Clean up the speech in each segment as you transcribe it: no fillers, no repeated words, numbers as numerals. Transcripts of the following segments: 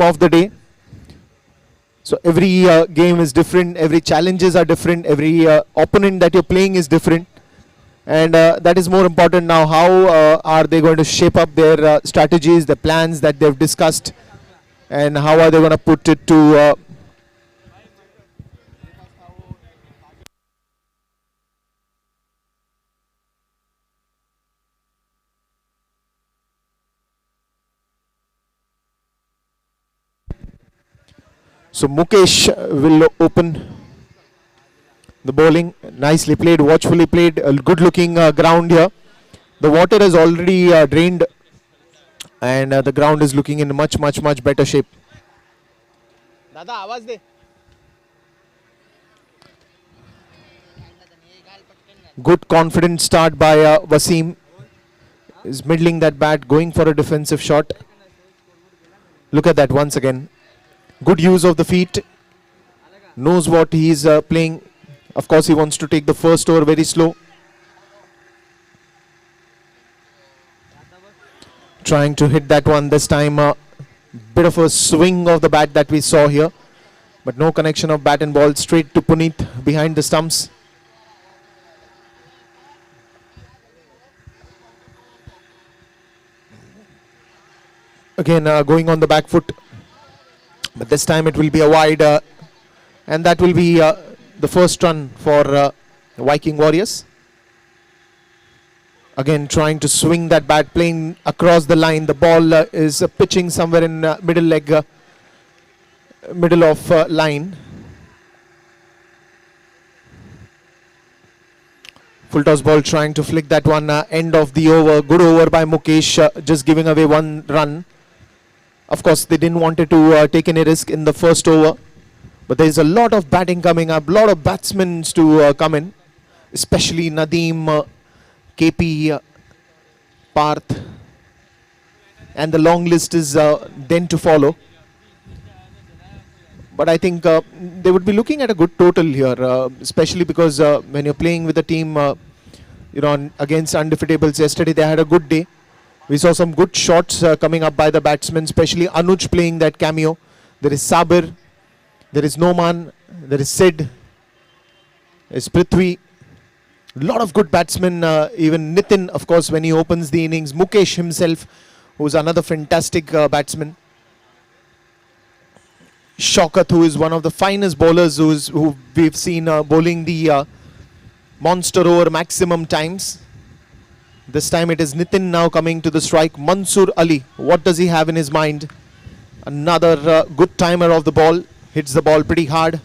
of the day. So every game is different, every challenges are different, every opponent that you're playing is different, and that is more important now. How are they going to shape up their strategies, the plans that they've discussed, and how are they going to put it to so Mukesh will open the bowling. Nicely played, watchfully played, a good looking ground here. The water has already drained, and the ground is looking in much better shape. Dada, आवाज दे. Good confident start by Wasim. Is middling that bat, going for a defensive shot. Look at that once again. Good use of the feet. Knows what he is playing. Of course, he wants to take the first over very slow. Trying to hit that one this time. Bit of a swing of the bat that we saw here. But no connection of bat and ball. Straight to Puneet behind the stumps. Again, going on the back foot. But this time it will be a wide. And that will be the first run for Viking Warriors. Again, trying to swing that bat, playing across the line. The ball is pitching somewhere in middle leg, middle of line. Full toss ball, trying to flick that one. End of the over. Good over by Mukesh, just giving away one run. Of course, they didn't want to take any risk in the first over. But there is a lot of batting coming up, a lot of batsmen to come in, especially Nadeem, KP, Parth, and the long list is then to follow. But I think they would be looking at a good total here, especially because when you're playing with a team, against undefeatables. Yesterday they had a good day. We saw some good shots coming up by the batsmen, especially Anuj playing that cameo. There is Sabir. There is Noman, there is Sid, there is Prithvi. A lot of good batsmen, even Nitin, of course, when he opens the innings. Mukesh himself, who's another fantastic batsman. Shaukat, who is one of the finest bowlers who we've seen bowling the monster over maximum times. This time it is Nitin now coming to the strike. Mansoor Ali, what does he have in his mind? Another good timer of the ball. Hits the ball pretty hard.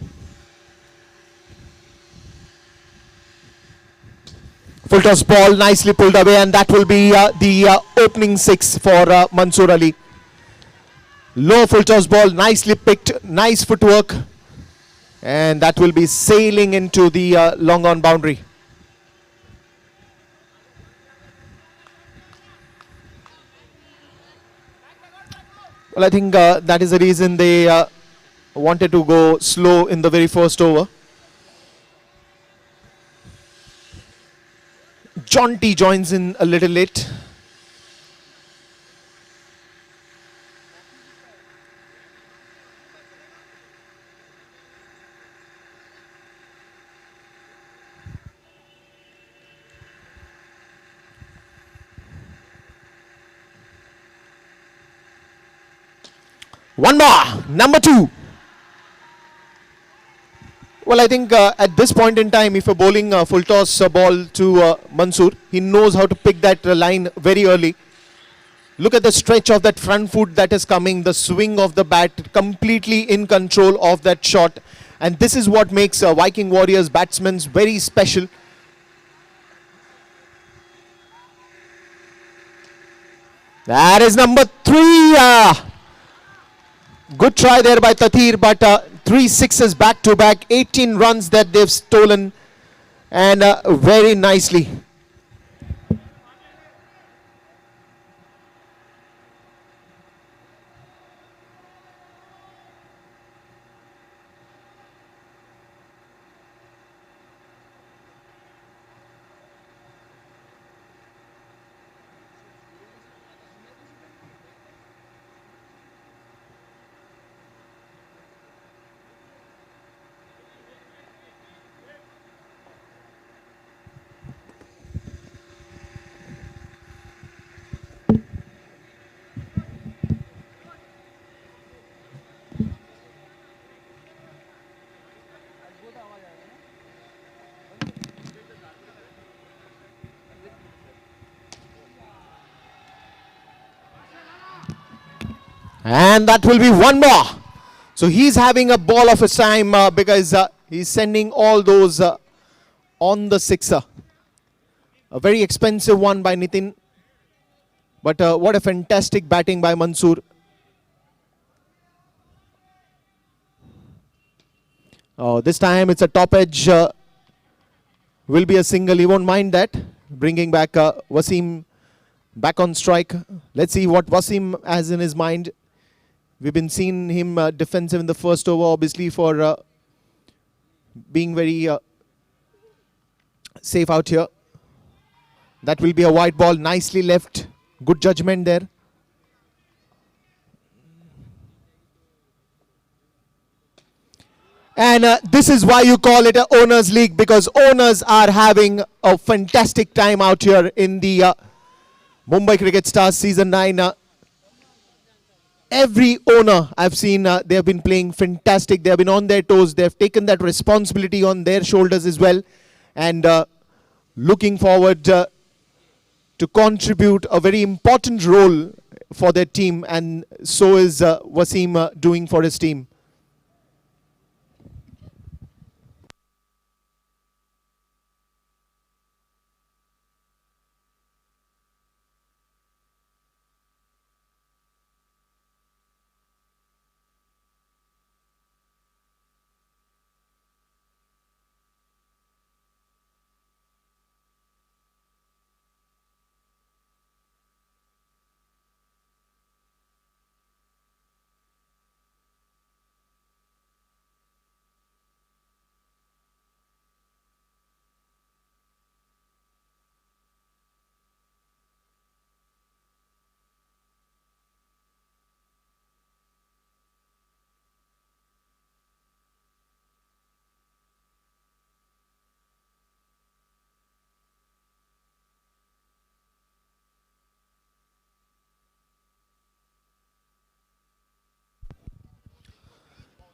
Full toss ball, nicely pulled away, and that will be the opening six for Mansoor Ali. Low full toss ball, nicely picked, nice footwork, and that will be sailing into the long on boundary. Well, I think that is the reason they wanted to go slow in the very first over. John T joins in a little late. One more, number 2. Well, I think at this point in time, if you're bowling a full toss ball to Mansoor, he knows how to pick that line very early. Look at the stretch of that front foot that is coming, the swing of the bat, completely in control of that shot. And this is what makes Viking Warriors batsmen very special. That is number 3. Good try there by Tathir, but 3 sixes back to back, 18 runs that they've stolen, and very nicely. And that will be one more. So he's having a ball of his time because he's sending all those on the sixer. A very expensive one by Nitin. But what a fantastic batting by Mansoor. This time it's a top edge. Will be a single. He won't mind that. Bringing back Wasim back on strike. Let's see what Wasim has in his mind. We've been seeing him defensive in the first over, obviously, for being very safe out here. That will be a white ball. Nicely left. Good judgment there. And this is why you call it a owners league, because owners are having a fantastic time out here in the Mumbai Cricket Stars Season 9. Every owner I've seen, they have been playing fantastic. They have been on their toes. They have taken that responsibility on their shoulders as well. And looking forward to contribute a very important role for their team. And so is Wasim doing for his team.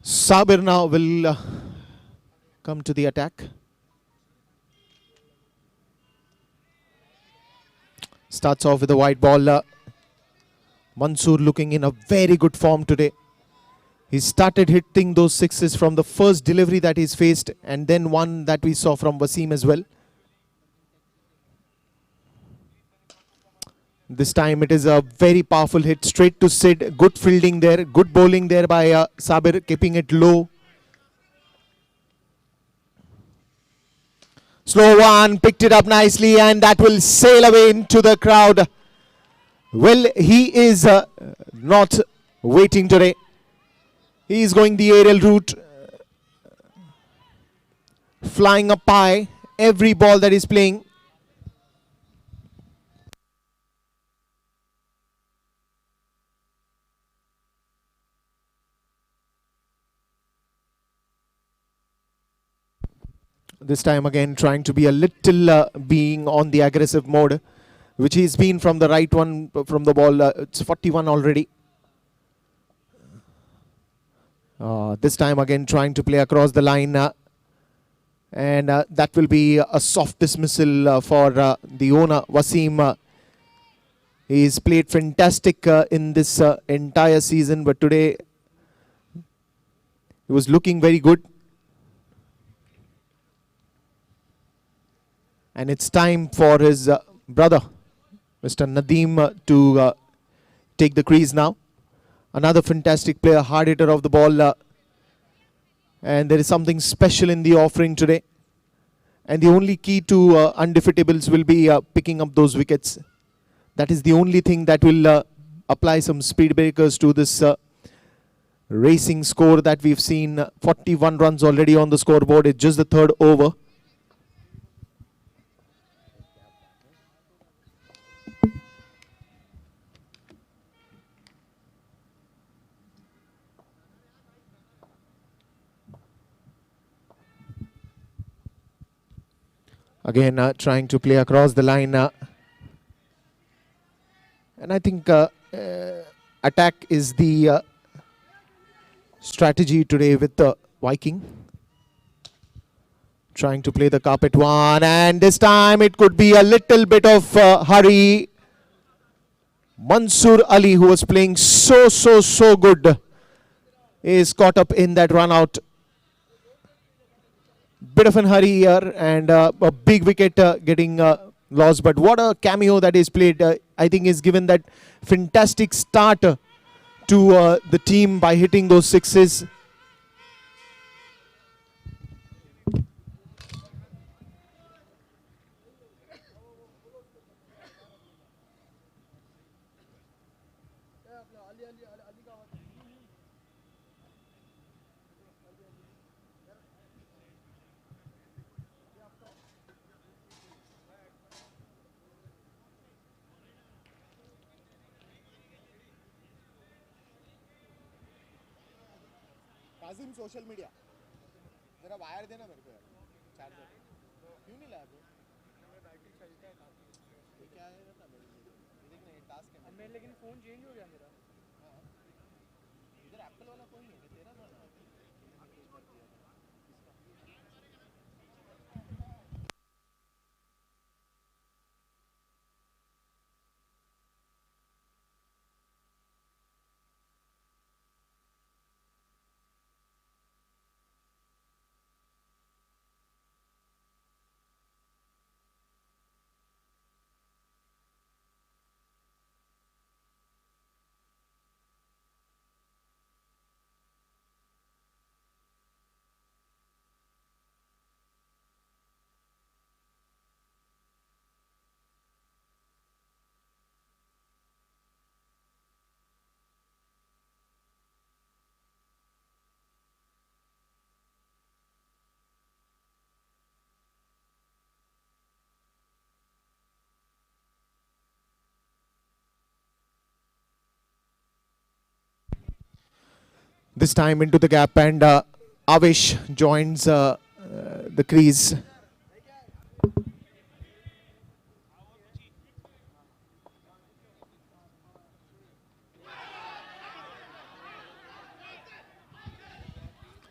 Sabir now will come to the attack. Starts off with a white ball. Mansoor looking in a very good form today. He started hitting those sixes from the first delivery that he's faced, and then one that we saw from Wasim as well. This time it is a very powerful hit straight to Sid. Good fielding there. Good bowling there by Sabir, keeping it low. Slow one, picked it up nicely, and that will sail away into the crowd. Well, he is not waiting today. He is going the aerial route. Flying up high. Every ball that he's playing. This time again trying to be a little being on the aggressive mode, which he's been from the right one, from the ball. It's 41 already. This time again trying to play across the line. And that will be a soft dismissal for the owner, Wasim. He's played fantastic in this entire season, but today he was looking very good. And it's time for his brother, Mr. Nadeem, to take the crease now. Another fantastic player, hard hitter of the ball. And there is something special in the offering today. And the only key to undefeatables will be picking up those wickets. That is the only thing that will apply some speed breakers to this racing score that we've seen. 41 runs already on the scoreboard. It's just the third over. Again, trying to play across the line. And I think attack is the strategy today with the Viking. Trying to play the carpet one. And this time it could be a little bit of hurry. Mansoor Ali, who was playing so good, is caught up in that run out. Bit of a hurry here, and a big wicket getting lost. But what a cameo that is played. I think is given that fantastic start to the team by hitting those sixes. Kazim social media जरा wire देना मेरे को यार charger क्यों नहीं लाया bro ये क्या है ना मेरे लिए ये देख ना ये टास्क है मेरे लेकिन फ़ोन चेंज हो गया मेरा हाँ इधर एप्पल वाला फ़ोन नहीं है तेरा था ना This time into the gap, and Avesh joins the crease.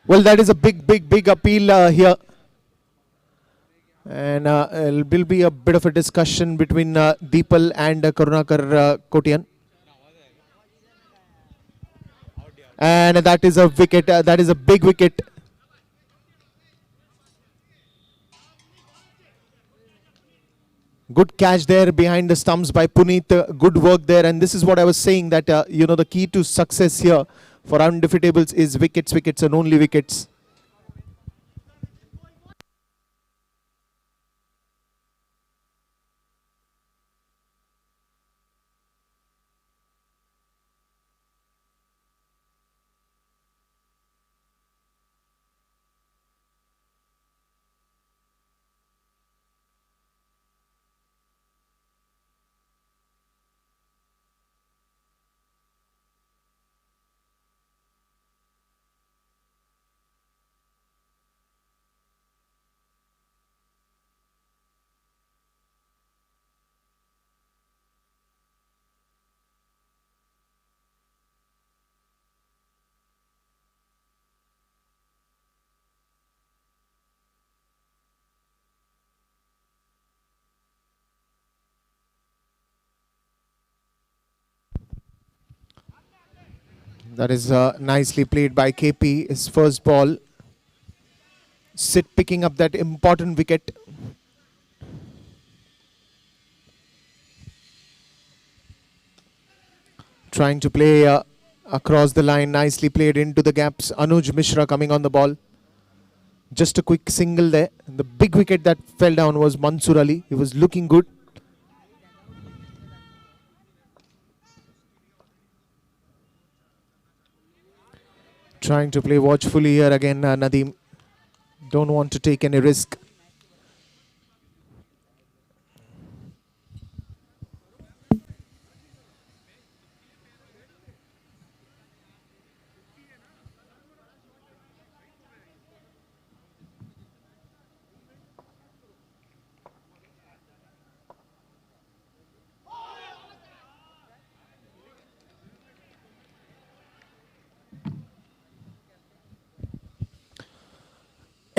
Well, that is a big appeal here. And it will be a bit of a discussion between Deepal and Karunakar Kotian. And that is a wicket, that is a big wicket. Good catch there behind the stumps by Puneet. Good work there, and this is what I was saying, that the key to success here for undefeatables is wickets, wickets and only wickets. That is nicely played by KP. His first ball. Sid picking up that important wicket. Trying to play across the line. Nicely played into the gaps. Anuj Mishra coming on the ball. Just a quick single there. The big wicket that fell down was Mansoor Ali. He was looking good. Trying to play watchfully here again, Nadeem. Don't want to take any risk.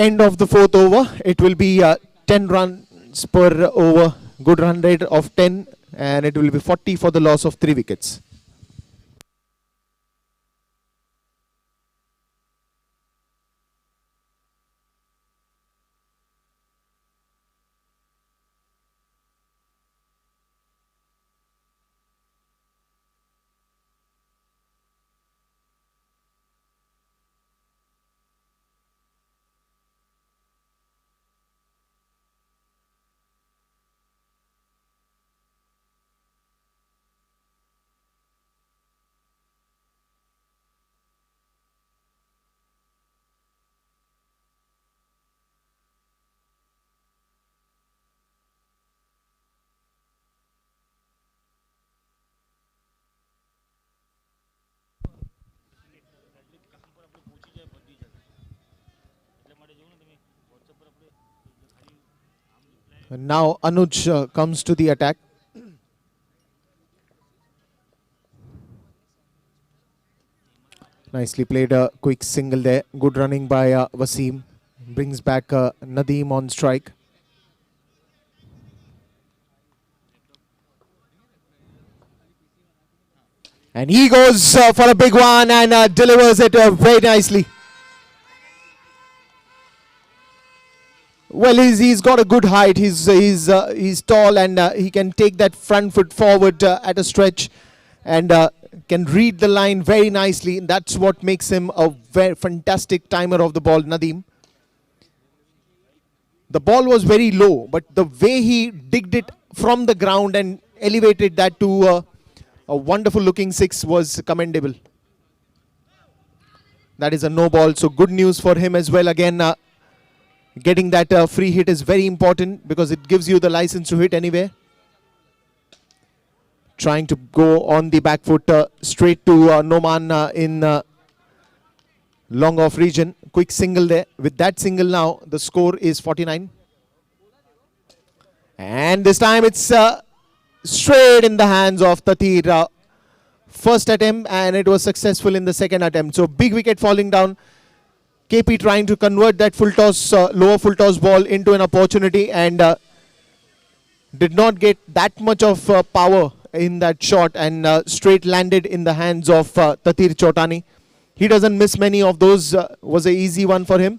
End of the fourth over. It will be 10 runs per over. Good run rate of 10. and it will be 40 for the loss of 3 wickets. And now Anuj comes to the attack. Nicely played, a quick single there. Good running by Wasim. Brings back Nadeem on strike. And he goes for a big one and delivers it very nicely. Well, he's got a good height. He's tall and he can take that front foot forward at a stretch and can read the line very nicely. That's what makes him a very fantastic timer of the ball, Nadeem. The ball was very low, but the way he digged it from the ground and elevated that to a wonderful looking six was commendable. That is a no ball, so good news for him as well. Again, getting that free hit is very important because it gives you the license to hit anywhere. Trying to go on the back foot straight to Noman in long off region. Quick single there. With that single now, the score is 49. And this time it's straight in the hands of Tatir. First attempt, and it was successful in the second attempt. So big wicket falling down. KP trying to convert that full toss, lower full toss ball into an opportunity, and did not get that much of power in that shot, and straight landed in the hands of Tatir Chotani. He doesn't miss many of those. Was an easy one for him.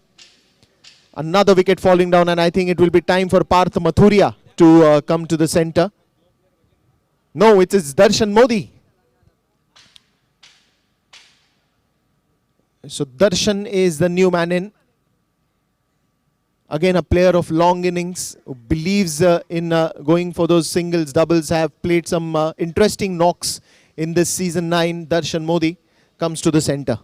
Another wicket falling down, and I think it will be time for Parth Mathuria to come to the center. No, it is Darshan Modi. So Darshan is the new man in. Again, a player of long innings who believes in going for those singles, doubles. Have played some interesting knocks in this season 9. Darshan Modi comes to the center.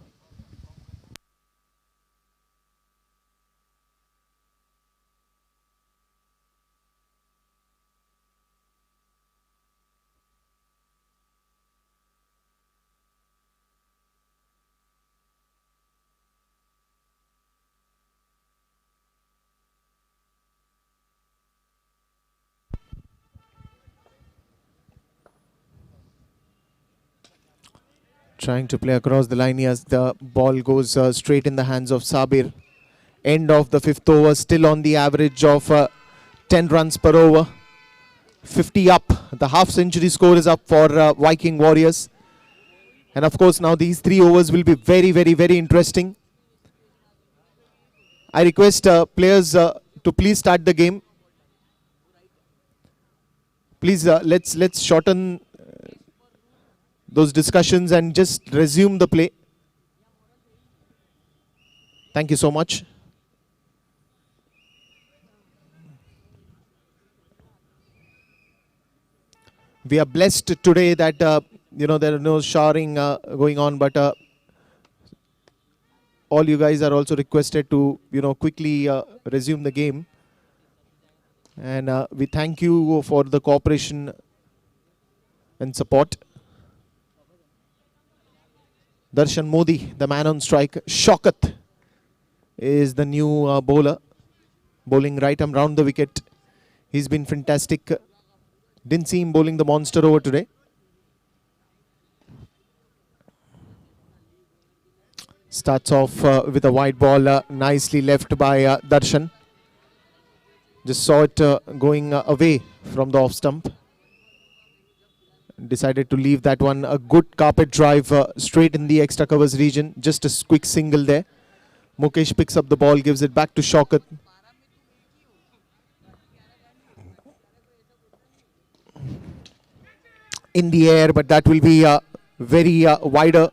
Trying to play across the line as the ball goes straight in the hands of Sabir. End of the 5th over, still on the average of 10 runs per over. 50 up. The half century score is up for Viking Warriors. And of course now these 3 overs will be very, very, very interesting. I request players to please start the game. Please let's shorten those discussions and just resume the play. Thank you so much. We are blessed today that there are no showering going on, but all you guys are also requested to quickly resume the game, and we thank you for the cooperation and support. Darshan Modi, the man on strike. Shaukat is the new bowler, bowling right arm round the wicket. He's been fantastic. Didn't see him bowling the monster over today. Starts off with a wide ball, nicely left by Darshan. Just saw it going away from the off stump. decided to leave that one. A good carpet drive straight in the extra covers region. Just a quick single there. Mukesh picks up the ball, gives it back to Shaukat. In the air, but that will be very wider.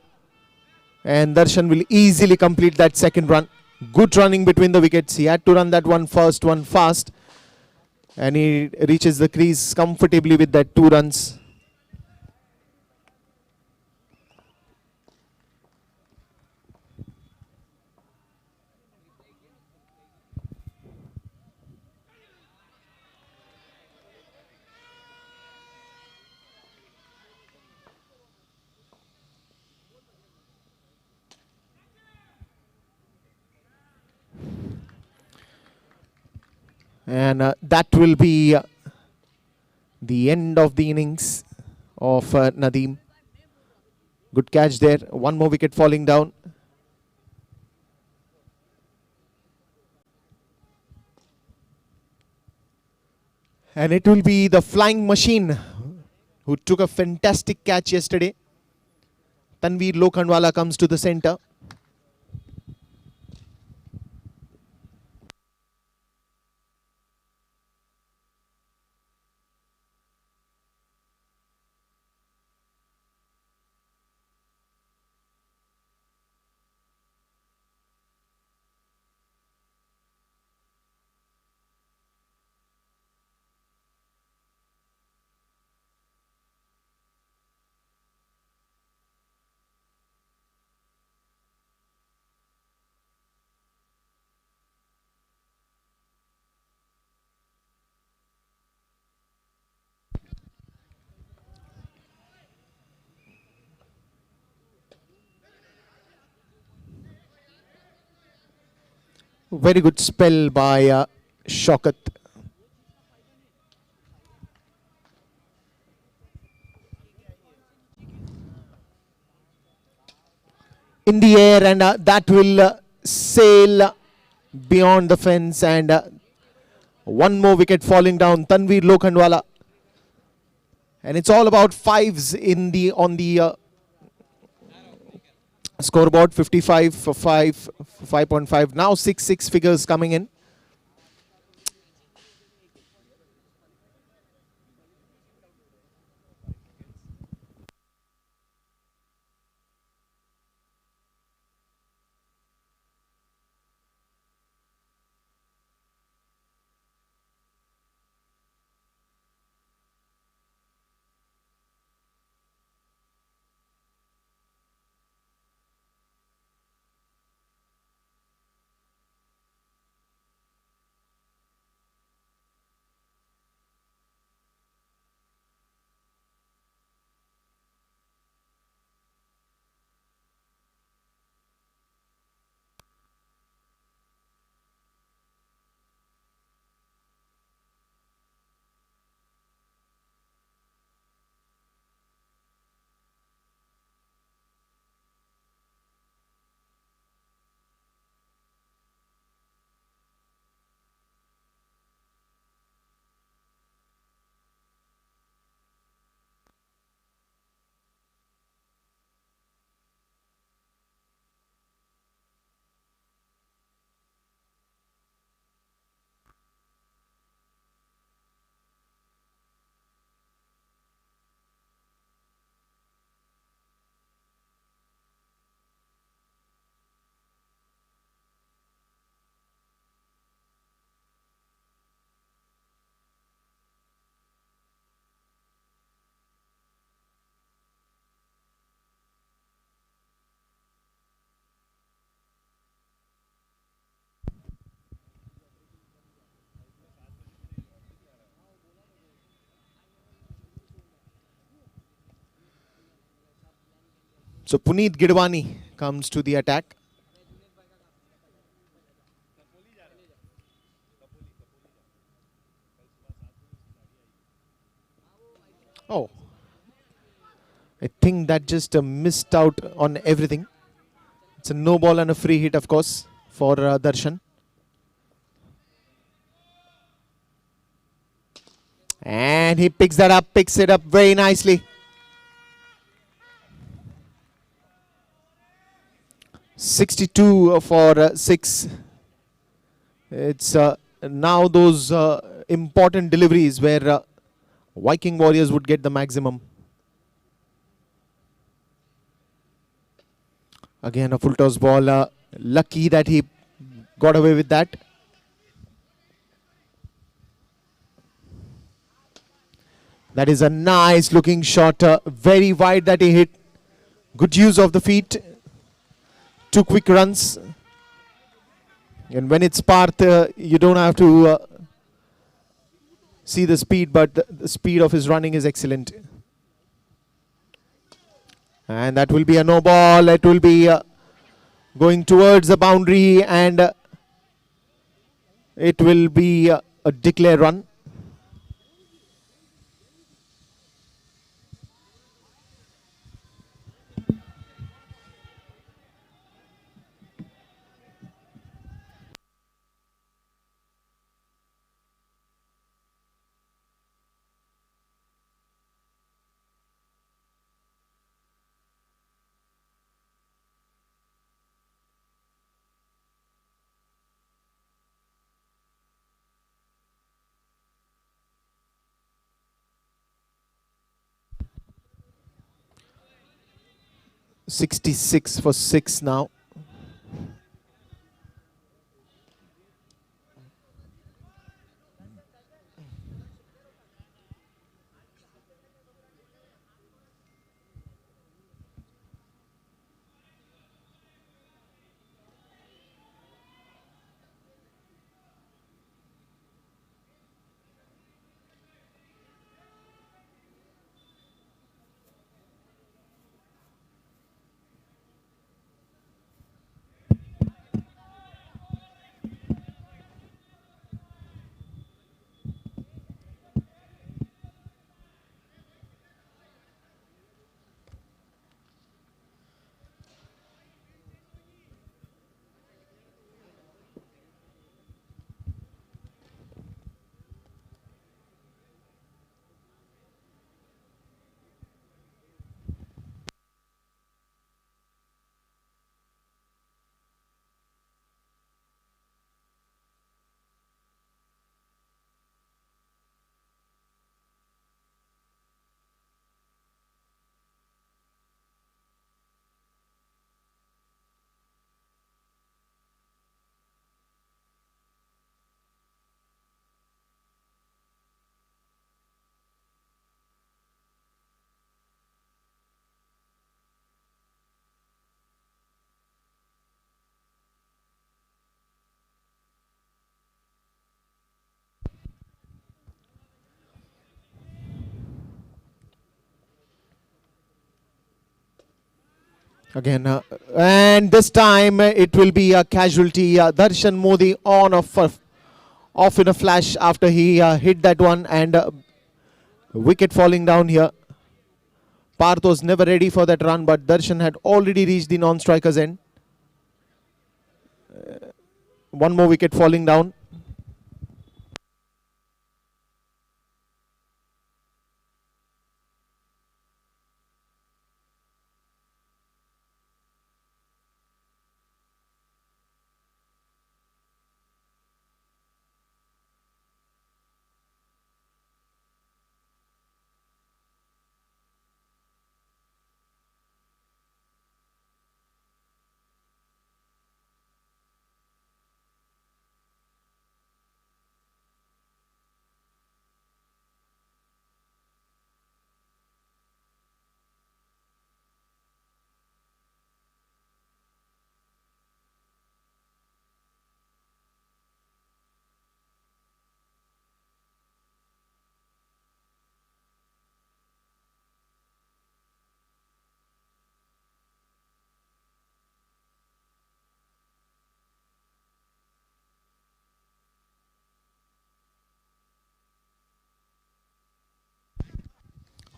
And Darshan will easily complete that second run. Good running between the wickets. He had to run that one first, one fast. And he reaches the crease comfortably with that 2 runs. And that will be the end of the innings of Nadeem. Good catch there. One more wicket falling down. And it will be the flying machine who took a fantastic catch yesterday. Tanveer Lokhandwala comes to the center. Very good spell by Shaukat. In the air, and that will sail beyond the fence, and one more wicket falling down. Tanveer Lokhandwala, and it's all about fives in the on the scoreboard. 55 for 5, 5.5. Now six figures coming in. So Puneet Gidwani comes to the attack. Oh, I think that just missed out on everything. It's a no ball and a free hit, of course, for Darshan. And he picks it up very nicely. 62 for 6. It's now those important deliveries where Viking Warriors would get the maximum. Again, a full toss ball. Lucky that he got away with that. That is a nice looking shot. Very wide that he hit. Good use of the feet. 2 quick runs. And when it's Parth, you don't have to see the speed, but the speed of his running is excellent. And that will be a no ball. It will be going towards the boundary, and it will be a declare run. .66 for 6 now. Again, and this time it will be a casualty. Darshan Modi on off in a flash after he hit that one, and wicket falling down here. Parth was never ready for that run, but Darshan had already reached the non-striker's end. One more wicket falling down.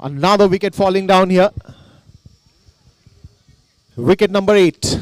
Another wicket falling down here. Wicket number 8.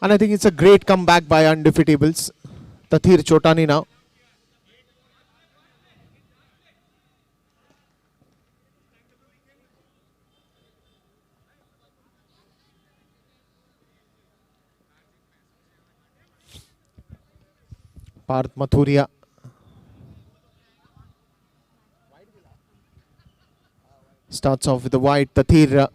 And I think it's a great comeback by undefeatables. Tathir Chotani now. Parth Mathuria. Starts off with the wide. Tathir.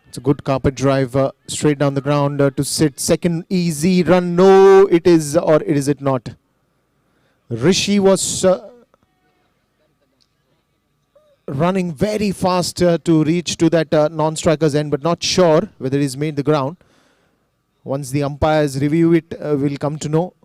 It's a good carpet drive straight down the ground to sit. Second easy run. No, it is, or is it not? Rishi was running very fast to reach to that non-striker's end, but not sure whether he's made the ground. Once the umpires review it, we'll come to know.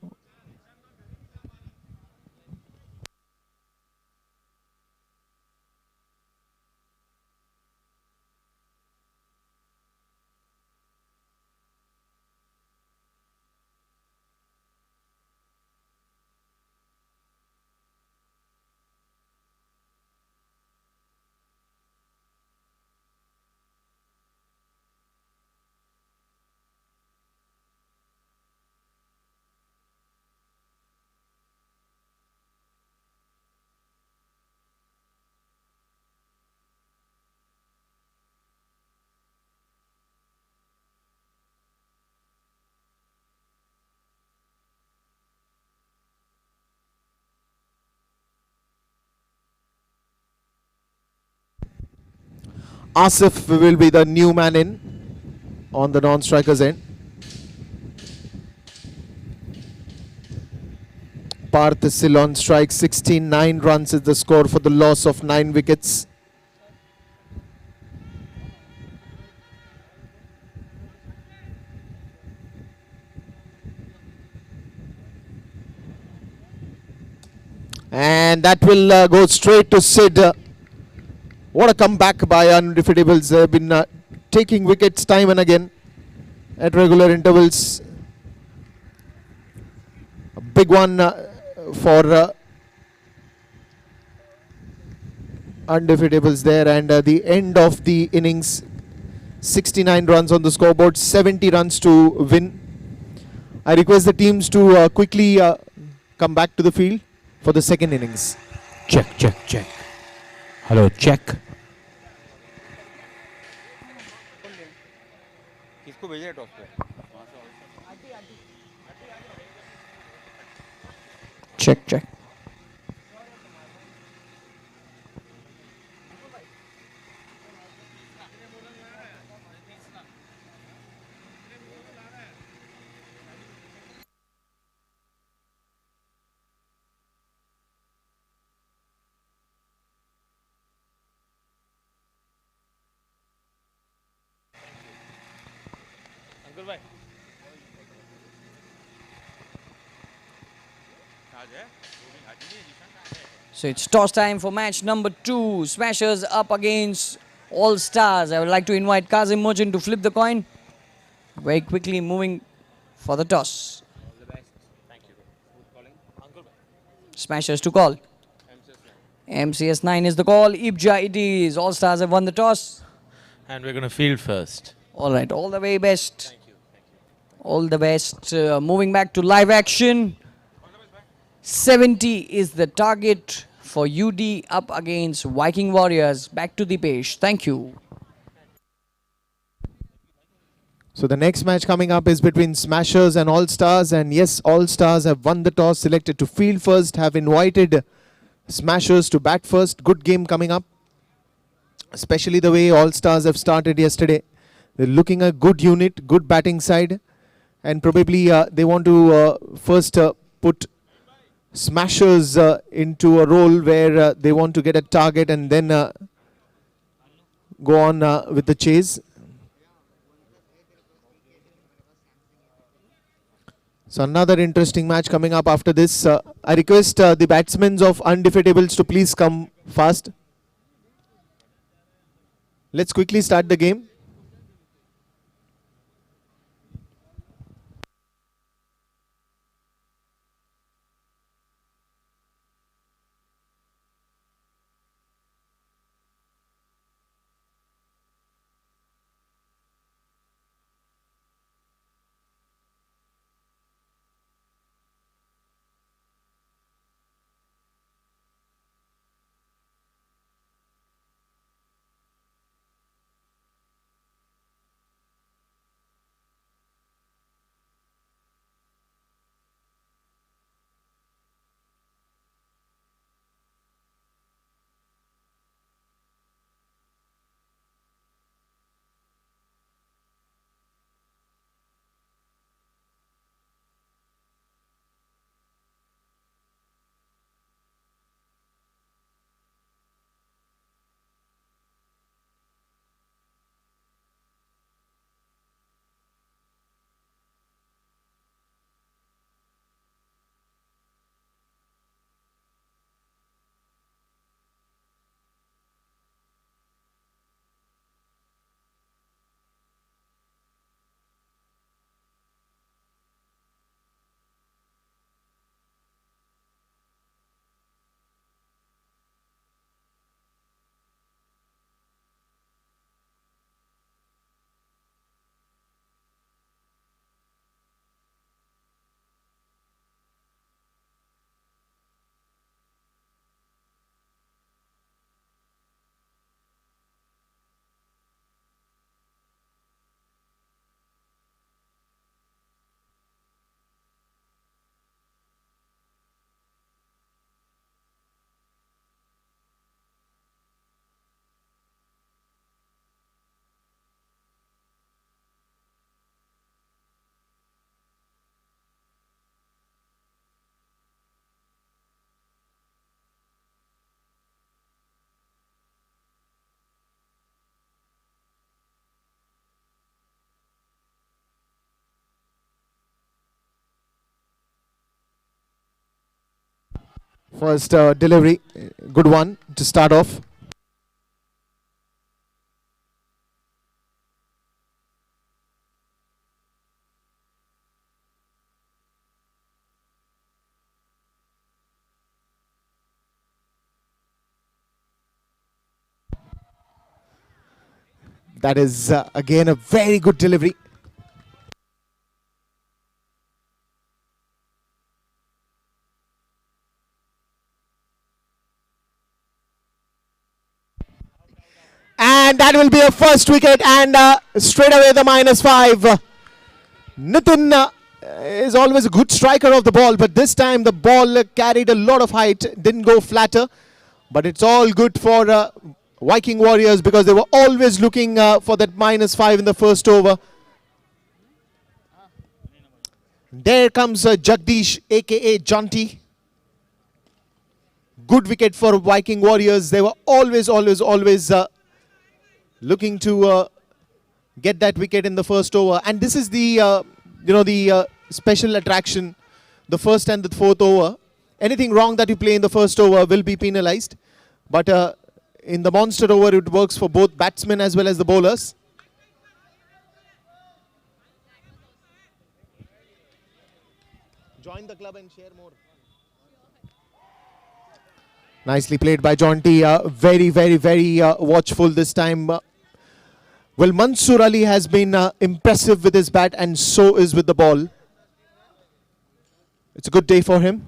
Asif will be the new man in on the non-striker's end. Parth is still on strike. 69 runs is the score for the loss of 9 wickets. And that will go straight to Sid. What a comeback by undefeatables. They've been taking wickets time and again at regular intervals. A big one for undefeatables there, and the end of the innings, 69 runs on the scoreboard, 70 runs to win. I request the teams to quickly come back to the field for the second innings. Check, check, check. Hello, check. किसको भेजा है toss पे? Check, check. Ankul भाई So it's toss time for match number 2. Smashers up against All Stars. I would like to invite Kazim Mojin to flip the coin. Very quickly moving for the toss. All the best. Thank you. Who's calling? Uncle भाई. Smashers to call. MCS9 is the call. Ibja it is. All Stars have won the toss. And we're going to field first. All right, all the very best. Thank you. Thank you. All the best. Moving back to live action. 70 is the target for UD up against Viking Warriors. Back to Deepesh. Thank you. So the next match coming up is between Smashers and All Stars, and yes, All Stars have won the toss, selected to field first, have invited Smashers to bat first. Good game coming up, especially the way All Stars have started yesterday. They're looking a good unit, good batting side, and probably they want to first put Smashers into a role where they want to get a target and then go on with the chase. So another interesting match coming up after this. I request the batsmen of undefeatables to please come fast. Let's quickly start the game. First delivery, good one to start off. That is again a very good delivery. And that will be a first wicket, and straight away the -5. Nitin is always a good striker of the ball, but this time the ball carried a lot of height, didn't go flatter. But it's all good for Viking Warriors because they were always looking for that -5 in the first over. There comes Jagdish, aka Jonty. Good wicket for Viking Warriors. They were always looking to get that wicket in the first over. And this is the special attraction, the first and the fourth over. Anything wrong that you play in the first over will be penalized. But in the monster over, it works for both batsmen as well as the bowlers. Join the club and share more. Nicely played by Jonty. Very watchful this time. Well, Mansoor Ali has been impressive with his bat, and so is with the ball. It's a good day for him.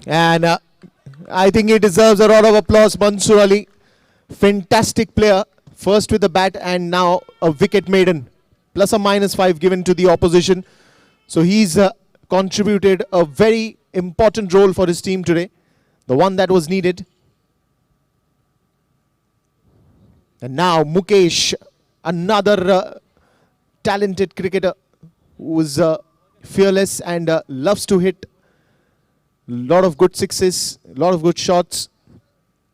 And I think he deserves a lot of applause, Mansoor Ali. Fantastic player. First with the bat and now a wicket maiden. Plus a -5 given to the opposition. So he's contributed a very important role for his team today. The one that was needed. And now Mukesh, another talented cricketer who is fearless and loves to hit. Lot of good sixes, lot of good shots.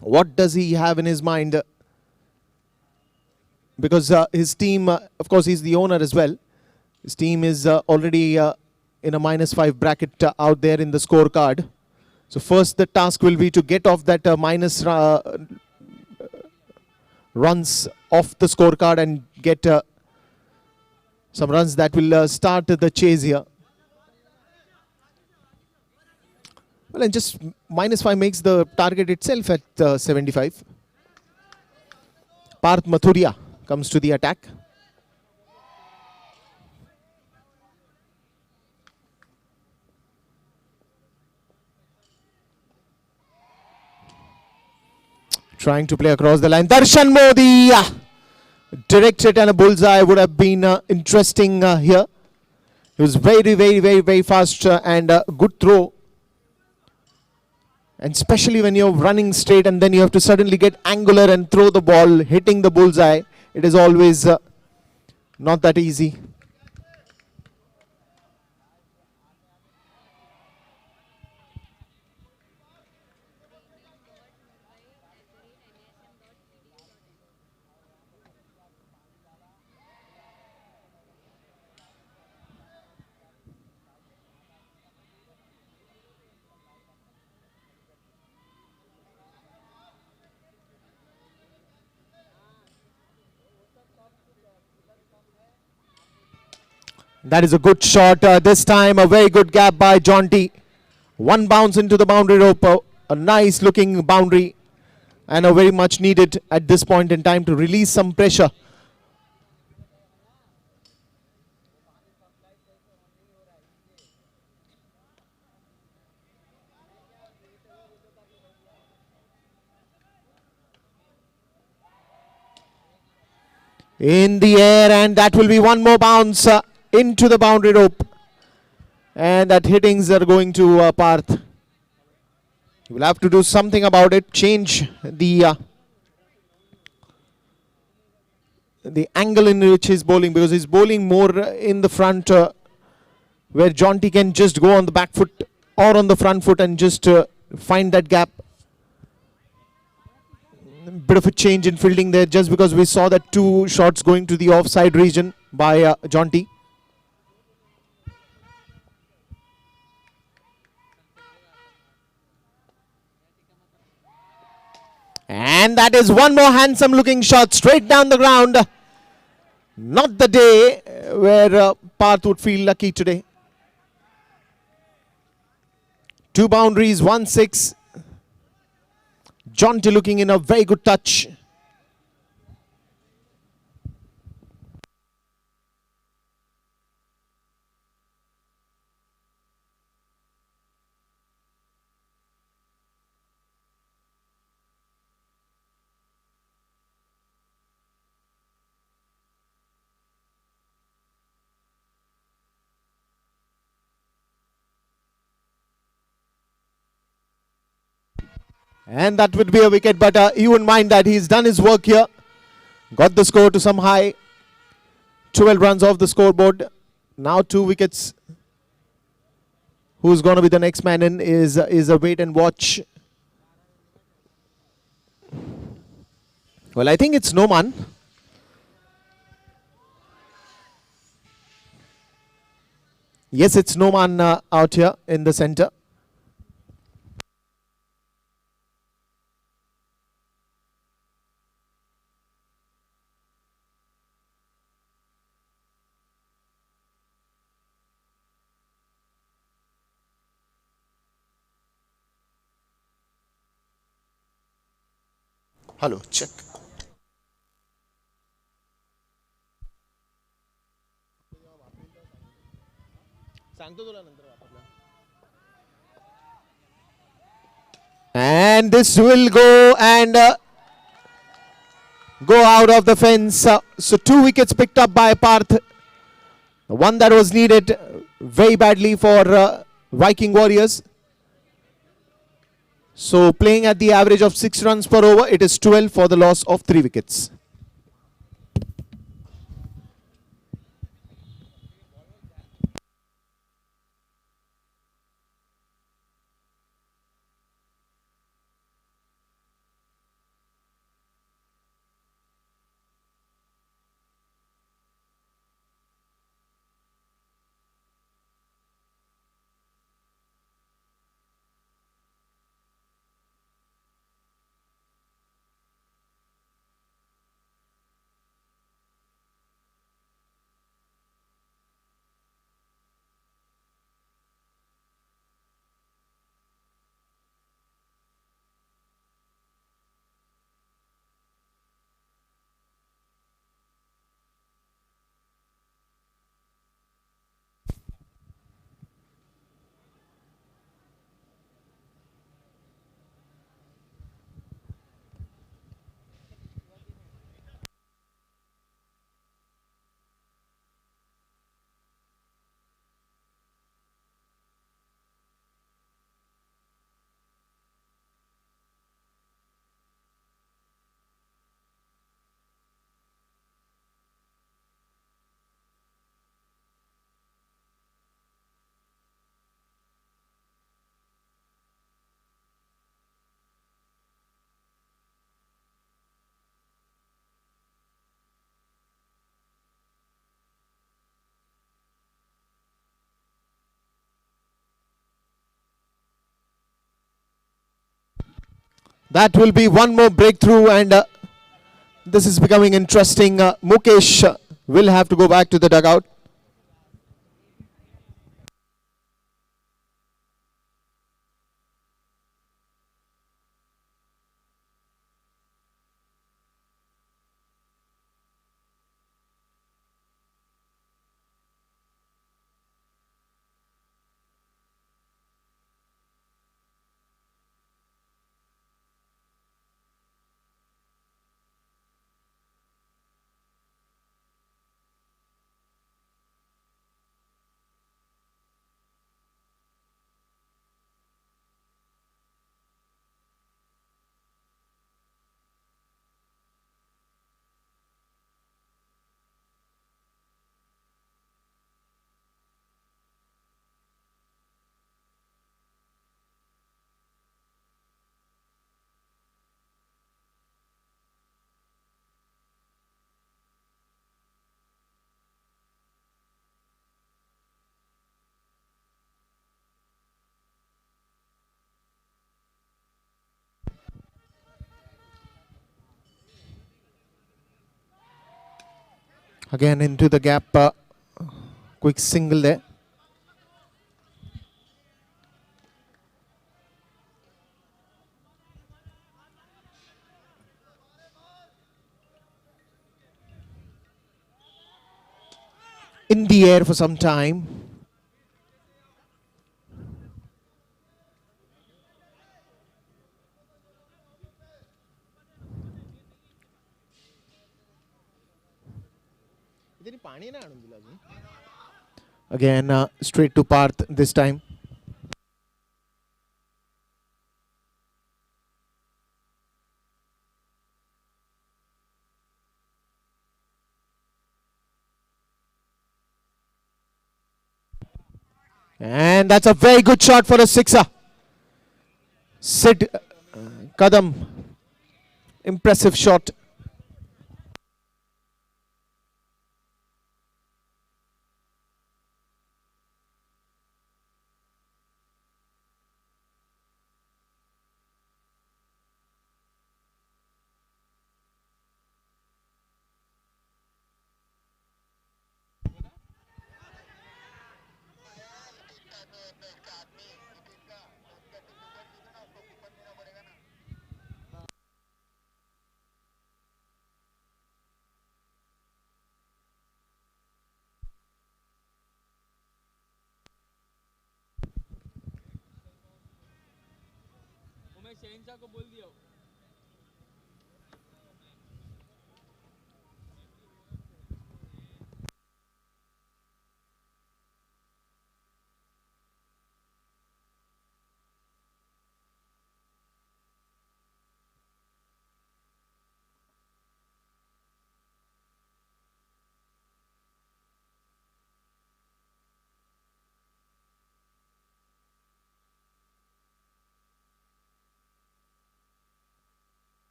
What does he have in his mind? because his team, of course, he's the owner as well. His team is already in a -5 bracket out there in the scorecard. So first the task will be to get off that minus runs off the scorecard and get some runs that will start the chase here. Well, and just -5 makes the target itself at 75. Parth Mathuria comes to the attack. Trying to play across the line. Darshan Modi! Direct hit and a bullseye would have been interesting here. He was very fast and good throw. And especially when you're running straight and then you have to suddenly get angular and throw the ball, hitting the bullseye. It is always not that easy. That is a good shot. This time a very good gap by Jonty. One bounce into the boundary rope. A nice looking boundary. And a very much needed at this point in time to release some pressure. In the air, and that will be one more bounce into the boundary rope. And that hittings are going to Parth. You will have to do something about it. Change the angle in which he's bowling, because he's bowling more in the front where Jonty can just go on the back foot or on the front foot and just find that gap. Bit of a change in fielding there, just because we saw that two shots going to the offside region by Jonty. And that is one more handsome looking shot straight down the ground. Not the day where Parth would feel lucky today. 2 boundaries, 1 6. Jonty looking in a very good touch. And that would be a wicket, but he wouldn't mind that. He's done his work here. Got the score to some high. 12 runs off the scoreboard. Now 2 wickets. Who's going to be the next man in is a wait and watch. Well, I think it's Noman. Yes, it's Noman out here in the center. Hello, check. And this will go and go out of the fence. So 2 wickets picked up by Parth. The one that was needed very badly for Viking Warriors. So playing at the average of 6 runs per over, it is 12 for the loss of 3 wickets. That will be one more breakthrough, and this is becoming interesting. Mukesh will have to go back to the dugout. Again into the gap, quick single there. In the air for some time. Again, straight to Parth this time. And that's a very good shot for a sixer. Sid Kadam. Impressive shot.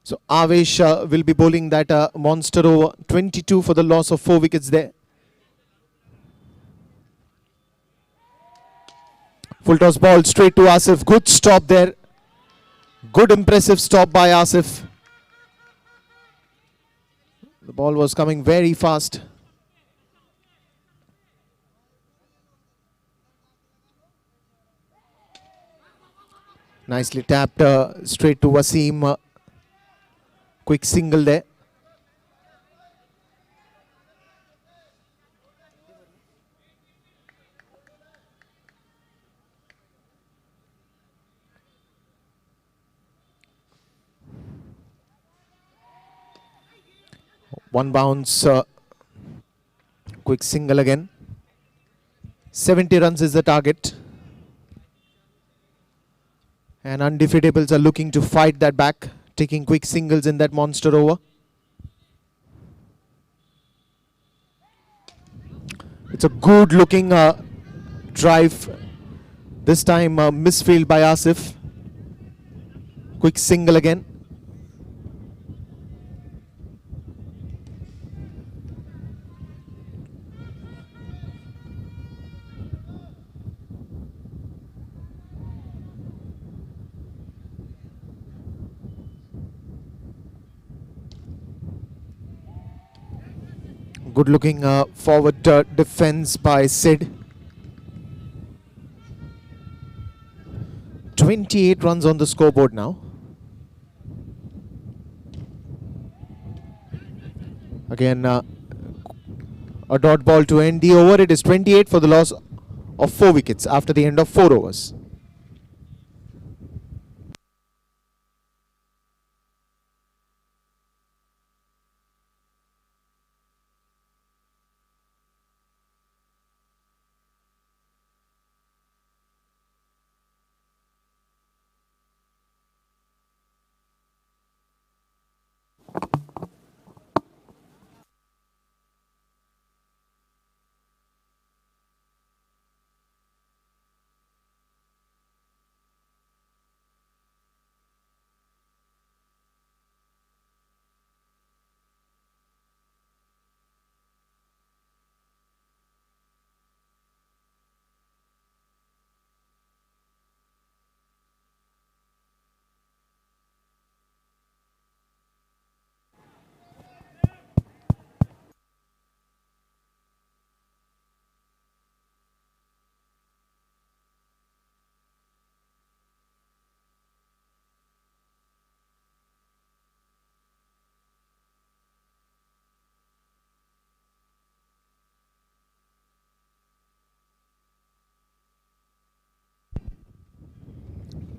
So Avesh will be bowling that monster over 22 for the loss of 4 wickets there. Full toss ball straight to Asif. Good stop there. Good impressive stop by Asif. The ball was coming very fast. Nicely tapped straight to Wasim. Quick single there. One bounce. Quick single again. 70 runs is the target. And undefeatables are looking to fight that back, taking quick singles in that monster over. It's a good looking drive. This time misfield by Asif. Quick single again. Good looking forward defense by Sid. 28 runs on the scoreboard now. Again, a dot ball to end the over. It is 28 for the loss of 4 wickets after the end of 4 overs.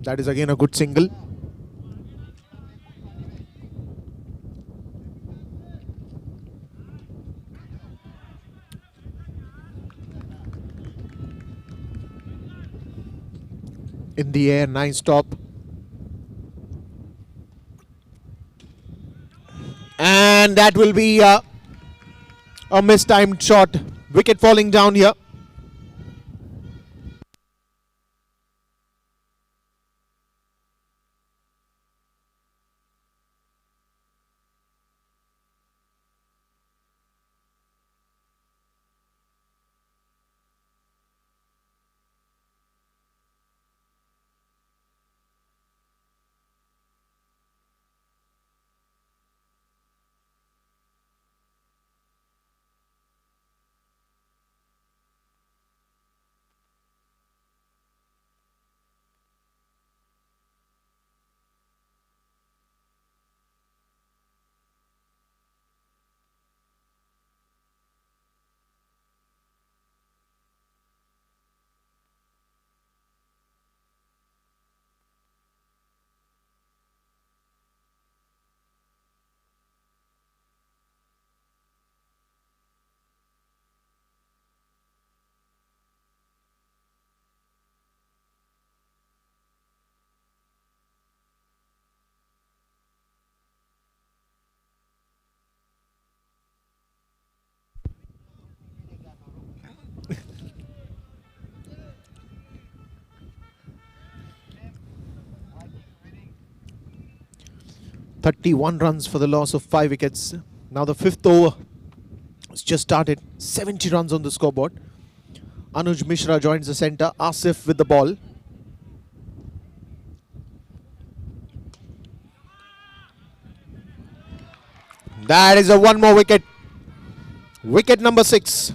That is again a good single. In the air, nice stop. And that will be a mistimed shot. Wicket falling down here. "31 runs for the loss of 5 wickets. Now the 5th over has just started. 70 runs on the scoreboard. Anuj Mishra joins the centre. Asif with the ball. That is a one more wicket. Wicket number 6.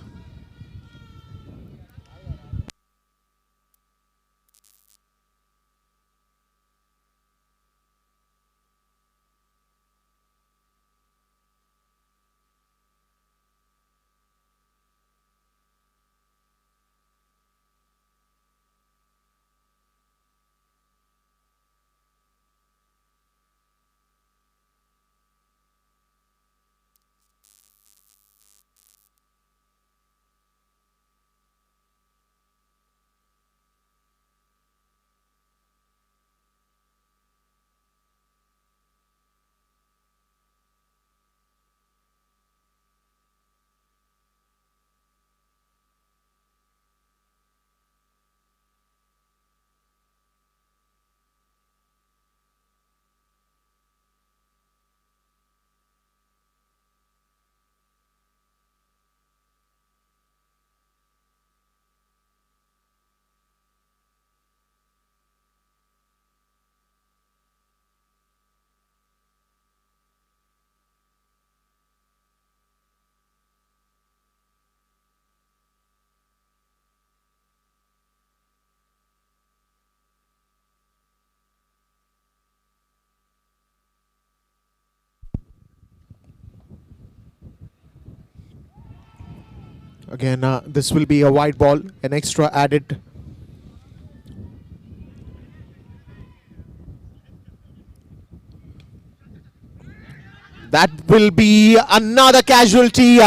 Again, this will be a wide ball, an extra added. That will be another casualty.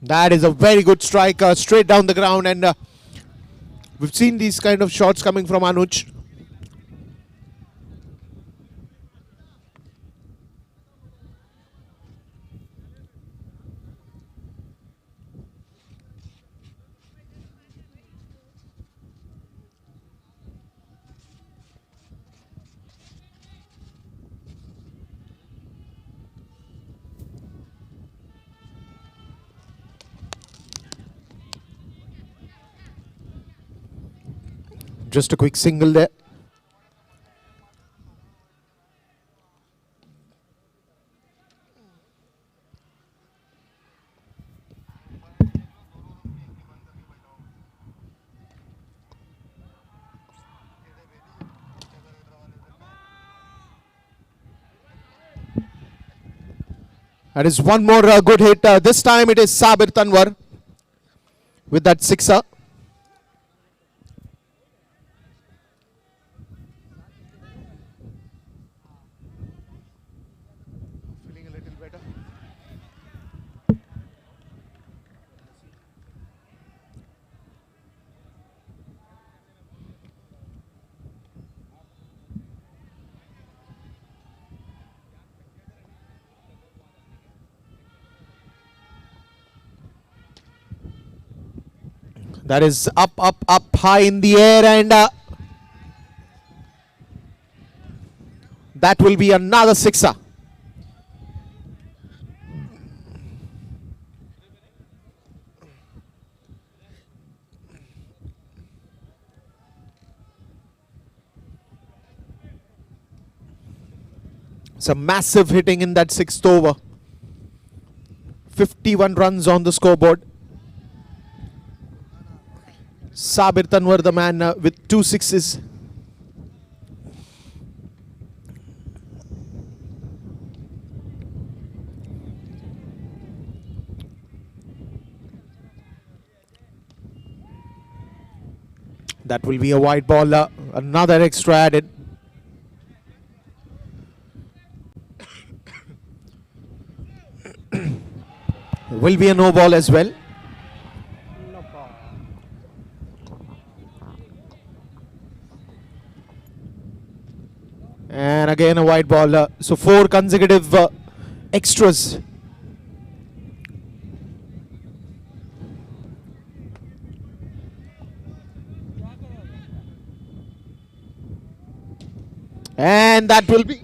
That is a very good strike, straight down the ground, and we've seen these kind of shots coming from Anuj. Just a quick single there. That is one more good hit. This time it is Sabir Tanwar with that sixer. Feeling a little better. That is up, up, up, high in the air, and that will be another sixer. Some massive hitting in that sixth over. 51 runs on the scoreboard. Sabir Tanwar, the man with 2 sixes. That will be a wide ball. Another extra added. Will be a no ball as well. And again a wide ball. So 4 consecutive extras. And that will be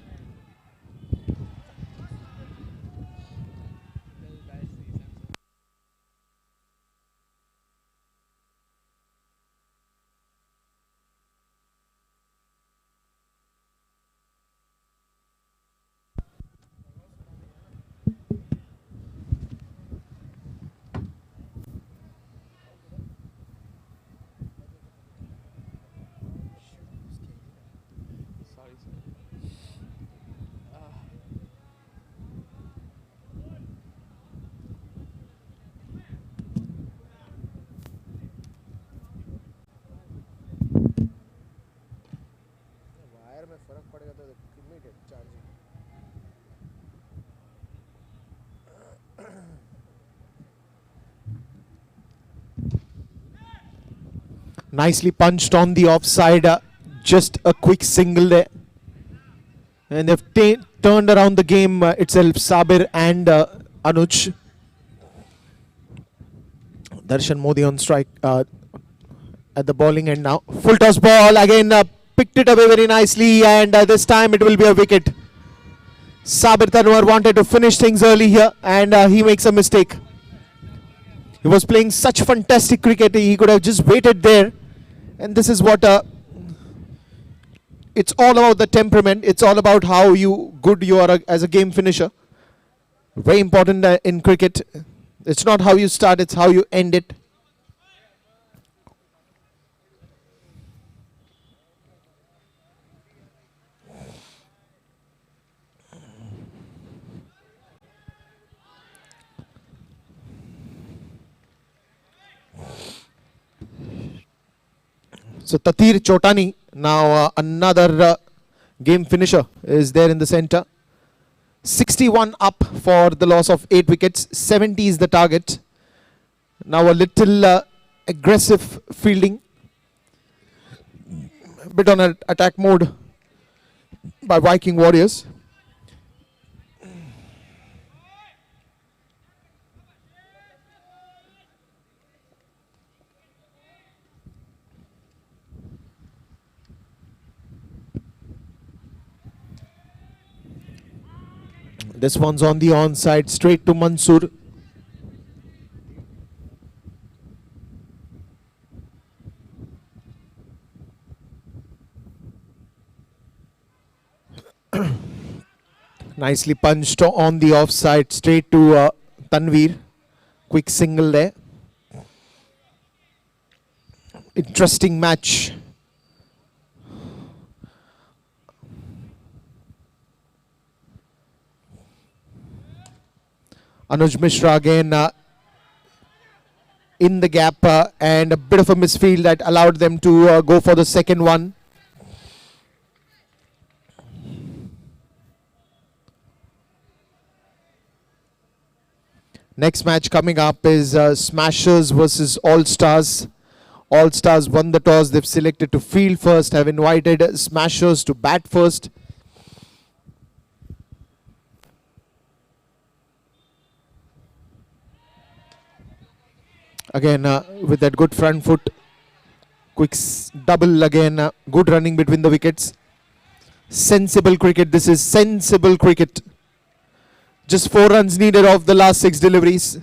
Nicely punched on the offside. Just a quick single there. And they've turned around the game itself, Sabir and Anuj. Darshan Modi on strike at the bowling end now. Full toss ball again, picked it away very nicely, and this time it will be a wicket. Sabir Tanwar wanted to finish things early here, and he makes a mistake. He was playing such fantastic cricket, he could have just waited there. And this is what it's all about, the temperament. It's all about how good you are as a game finisher. Very important in cricket. It's not how you start, it's how you end it. So Tatir Chotani, now another game finisher, is there in the centre. 61 up for the loss of 8 wickets. 70 is the target. Now a little aggressive fielding. A bit on an attack mode by Viking Warriors. This one's on the onside, straight to Mansoor. Nicely punched on the offside, straight to Tanveer. Quick single there. Interesting match. Anuj Mishra again in the gap, and a bit of a misfield that allowed them to go for the second one. Next match coming up is Smashers versus All Stars. All Stars won the toss. They've selected to field first, have invited Smashers to bat first. Again, with that good front foot, quick double again, good running between the wickets. Sensible cricket, this is sensible cricket. Just 4 runs needed off the last 6 deliveries.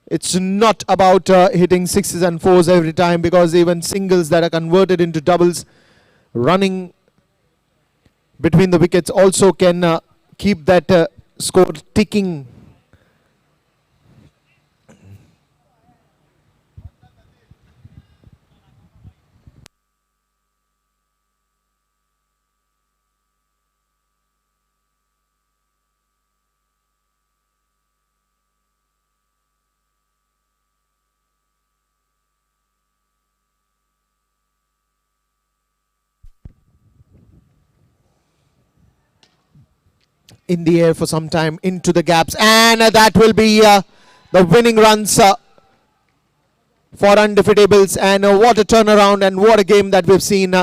It's not about hitting 6s and 4s every time, because even singles that are converted into doubles, running between the wickets also can keep that score ticking. In the air for some time, into the gaps, and that will be the winning runs for undefeatables. And what a turnaround, and what a game that we've seen.